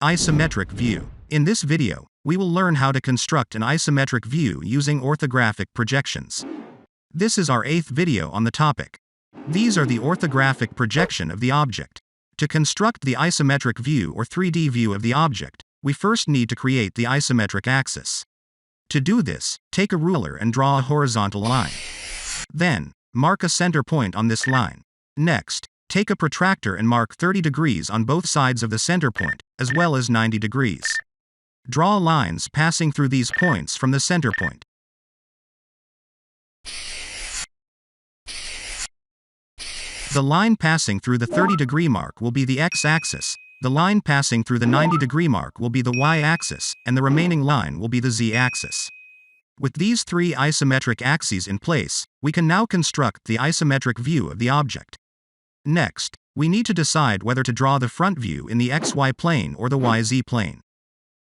Isometric view. In this video, we will learn how to construct an isometric view using orthographic projections. This is our 8th video on the topic. These are the orthographic projection of the object. To construct the isometric view or 3D view of the object, we first need to create the isometric axis. To do this, take a ruler and draw a horizontal line. Then, mark a center point on this line. Next, take a protractor and mark 30 degrees on both sides of the center point, as well as 90 degrees. Draw lines passing through these points from the center point. The line passing through the 30-degree mark will be the x-axis, the line passing through the 90-degree mark will be the y-axis, and the remaining line will be the z-axis. With these three isometric axes in place, we can now construct the isometric view of the object. Next, we need to decide whether to draw the front view in the xy plane or the yz plane.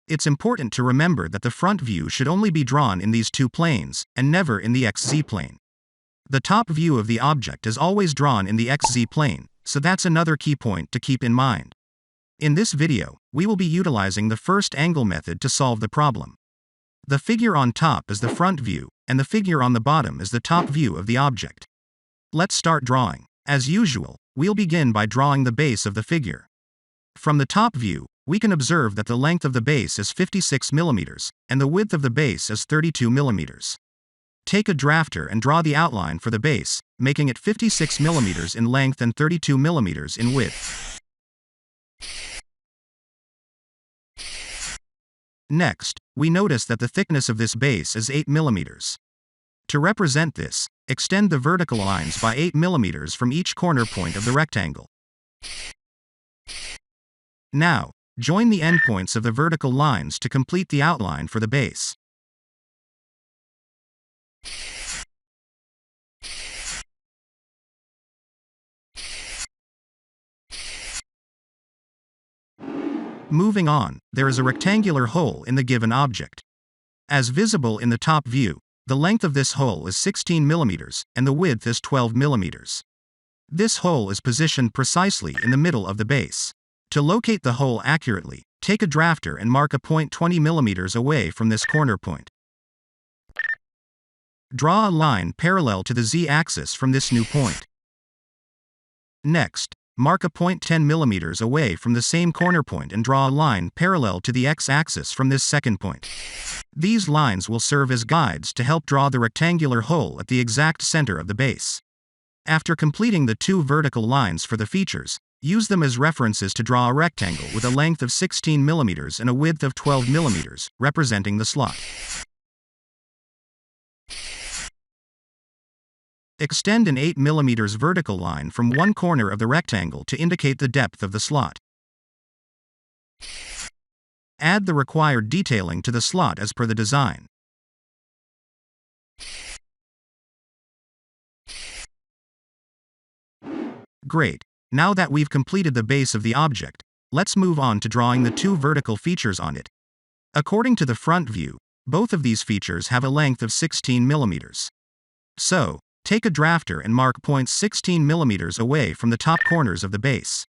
It's important to remember that the front view should only be drawn in these two planes, and never in the xz plane. The top view of the object is always drawn in the xz plane, so that's another key point to keep in mind. In this video, we will be utilizing the first angle method to solve the problem. The figure on top is the front view, and the figure on the bottom is the top view of the object. Let's start drawing. As usual, we'll begin by drawing the base of the figure. From the top view, we can observe that the length of the base is 56 mm, and the width of the base is 32 mm. Take a drafter and draw the outline for the base, making it 56 mm in length and 32 mm in width. Next, we notice that the thickness of this base is 8 mm. To represent this, extend the vertical lines by 8 mm from each corner point of the rectangle. Now, join the endpoints of the vertical lines to complete the outline for the base. Moving on, there is a rectangular hole in the given object. As visible in the top view, the length of this hole is 16 mm, and the width is 12 mm. This hole is positioned precisely in the middle of the base. To locate the hole accurately, take a drafter and mark a point 20 mm away from this corner point. Draw a line parallel to the z-axis from this new point. Next, mark a point 10 mm away from the same corner point and draw a line parallel to the x-axis from this second point. These lines will serve as guides to help draw the rectangular hole at the exact center of the base. After completing the two vertical lines for the features, use them as references to draw a rectangle with a length of 16 mm and a width of 12 mm, representing the slot. Extend an 8 mm vertical line from one corner of the rectangle to indicate the depth of the slot. Add the required detailing to the slot as per the design. Great. Now that we've completed the base of the object, let's move on to drawing the two vertical features on it. According to the front view, both of these features have a length of 16 mm. So, take a drafter and mark points 16 mm away from the top corners of the base.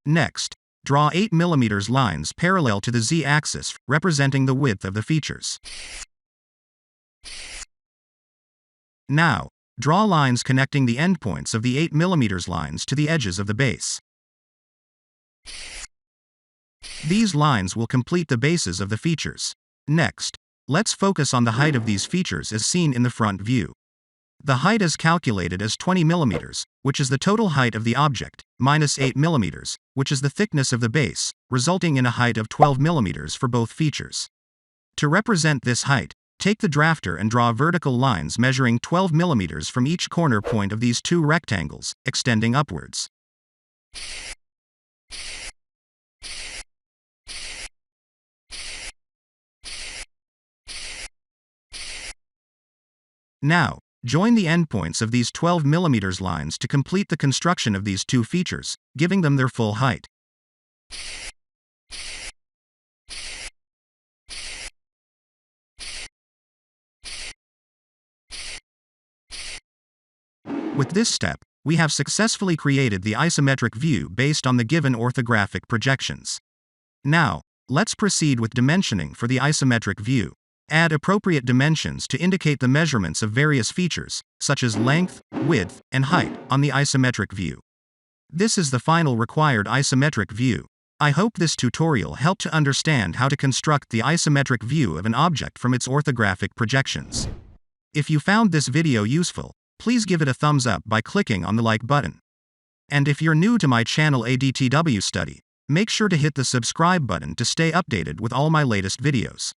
Next, draw 8 mm lines parallel to the z-axis, representing the width of the features. Now, draw lines connecting the endpoints of the 8 mm lines to the edges of the base. These lines will complete the bases of the features. Next, let's focus on the height of these features as seen in the front view. The height is calculated as 20 mm, which is the total height of the object, minus 8 mm, which is the thickness of the base, resulting in a height of 12 mm for both features. To represent this height, take the drafter and draw vertical lines measuring 12 mm from each corner point of these two rectangles, extending upwards. Now, join the endpoints of these 12 mm lines to complete the construction of these two features, giving them their full height. With this step, We have successfully created the isometric view based on the given orthographic projections. Now, let's proceed with dimensioning for the isometric view. Add appropriate dimensions to indicate the measurements of various features, such as length, width, and height, on the isometric view. This is the final required isometric view. I hope this tutorial helped to understand how to construct the isometric view of an object from its orthographic projections. If you found this video useful, please give it a thumbs up by clicking on the like button. And if you're new to my channel ADTW Study, make sure to hit the subscribe button to stay updated with all my latest videos.